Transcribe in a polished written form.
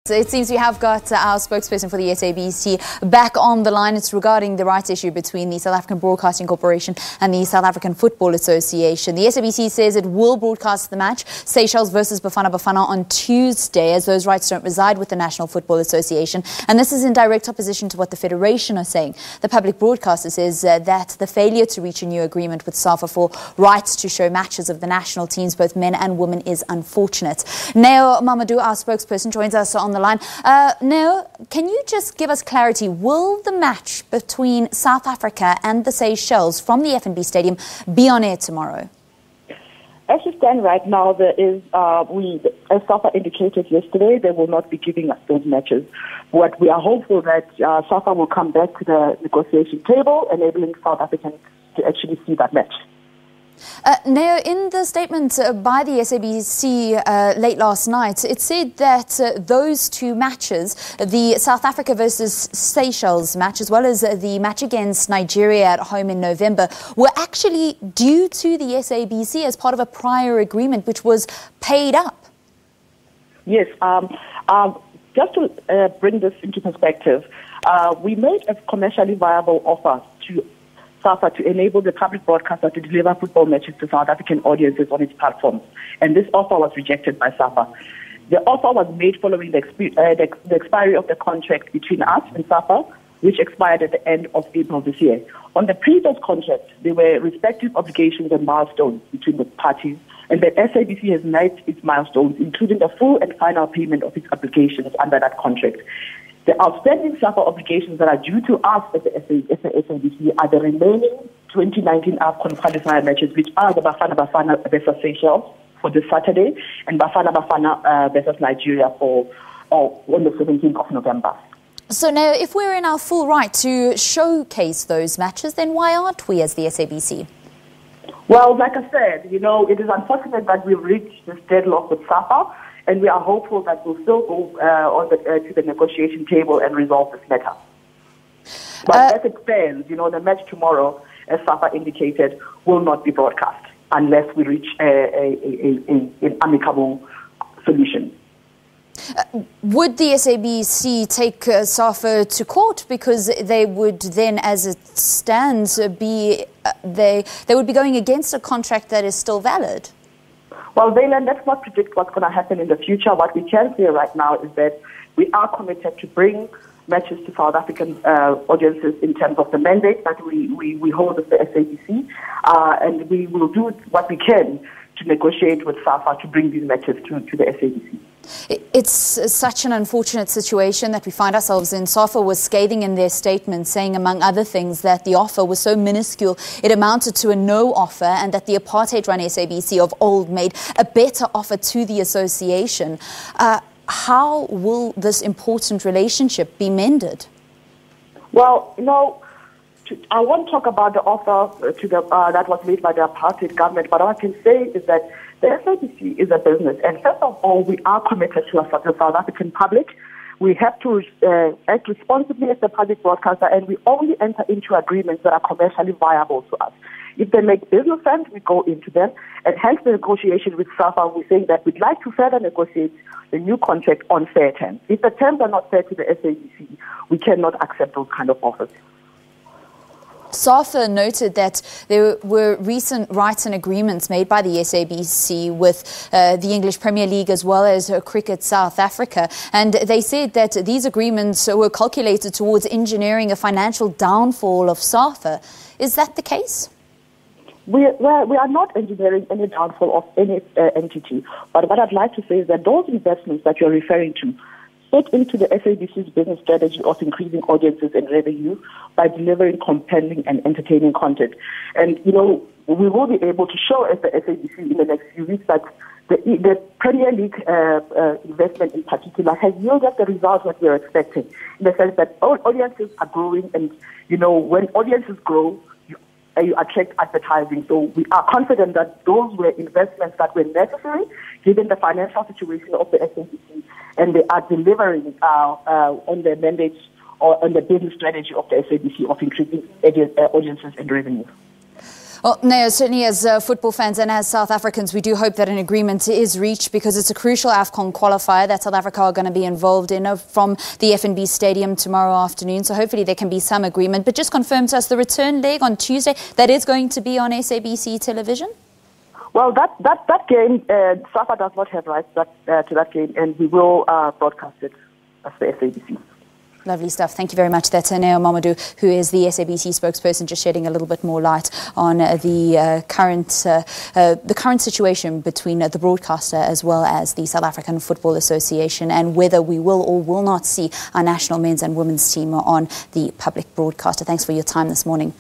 So it seems we have got our spokesperson for the SABC back on the line. It's regarding the rights issue between the South African Broadcasting Corporation and the South African Football Association. The SABC says it will broadcast the match, Seychelles versus Bafana Bafana, on Tuesday, as those rights don't reside with the National Football Association. And this is in direct opposition to what the Federation are saying. The public broadcaster says that the failure to reach a new agreement with SAFA for rights to show matches of the national teams, both men and women, is unfortunate. Momodu, our spokesperson, joins us on the line. Neo, can you just give us clarity? Will the match between South Africa and the Seychelles from the FNB Stadium be on air tomorrow? As we stand right now, there is, as SAFA indicated yesterday, they will not be giving us those matches. But we are hopeful that SAFA will come back to the negotiation table, enabling South Africans to actually see that match. Neo, in the statement by the SABC late last night, it said that those two matches, the South Africa versus Seychelles match, as well as the match against Nigeria at home in November, were actually due to the SABC as part of a prior agreement which was paid up. Yes, just to bring this into perspective, we made a commercially viable offer to SAFA to enable the public broadcaster to deliver football matches to South African audiences on its platforms. And this offer was rejected by SAFA. The offer was made following the expiry of the contract between us and SAFA, which expired at the end of April this year. On the previous contract, there were respective obligations and milestones between the parties, and the SABC has met its milestones, including the full and final payment of its obligations under that contract. The outstanding SAFA obligations that are due to us at the SABC are the remaining 2019 AFCON qualifier matches, which are the Bafana Bafana versus Seychelles for this Saturday and Bafana Bafana versus Nigeria on the 17th of November. So now, if we're in our full right to showcase those matches, then why aren't we as the SABC? Well, like I said, it is unfortunate that we've reached this deadlock with SAFA, and we are hopeful that we'll still go to the negotiation table and resolve this matter. But as it stands, the match tomorrow, as SAFA indicated, will not be broadcast unless we reach an amicable solution. Would the SABC take SAFA to court, because they would then, as it stands, they would be going against a contract that is still valid? Well, Valen, let's not predict what's going to happen in the future. What we can say right now is that we are committed to bring matches to South African audiences in terms of the mandate that we hold with the SABC, and we will do what we can to negotiate with SAFA to bring these matches to the SABC. It's such an unfortunate situation that we find ourselves in. SAFA was scathing in their statement, saying, among other things, that the offer was so minuscule it amounted to a no offer, and that the apartheid-run SABC of old made a better offer to the association. How will this important relationship be mended? Well, I won't talk about the offer that was made by the apartheid government, but what I can say is that the SABC is a business, and first of all, we are committed to the South African public. We have to act responsibly as the public broadcaster, and we only enter into agreements that are commercially viable to us. If they make business sense, we go into them, and hence the negotiation with SAFA, we're saying that we'd like to further negotiate the new contract on fair terms. If the terms are not fair to the SABC, we cannot accept those kind of offers. SAFA noted that there were recent rights and agreements made by the SABC with the English Premier League as well as Cricket South Africa, and they said that these agreements were calculated towards engineering a financial downfall of SAFA. Is that the case? We are not engineering any downfall of any entity, but what I'd like to say is that those investments that you're referring to fit into the SABC's business strategy of increasing audiences and revenue by delivering compelling and entertaining content. And, we will be able to show as the SABC in the next few weeks that the Premier League investment in particular has yielded the results that we are expecting, in the sense that audiences are growing, and, when audiences grow, you attract advertising. So we are confident that those were investments that were necessary given the financial situation of the SABC, and they are delivering on the mandates or on the business strategy of the SABC of increasing audiences and revenue. Well, Neo, certainly as football fans and as South Africans, we do hope that an agreement is reached because it's a crucial AFCON qualifier that South Africa are going to be involved in from the FNB Stadium tomorrow afternoon. So hopefully there can be some agreement. But just confirm to us the return leg on Tuesday, that is going to be on SABC television? Well, that game, SAFA does not have rights to that game, and we will broadcast it as the SABC. Lovely stuff. Thank you very much. That's Neo Momodu, who is the SABC spokesperson, just shedding a little bit more light on the current situation between the broadcaster as well as the South African Football Association, and whether we will or will not see our national men's and women's team on the public broadcaster. Thanks for your time this morning.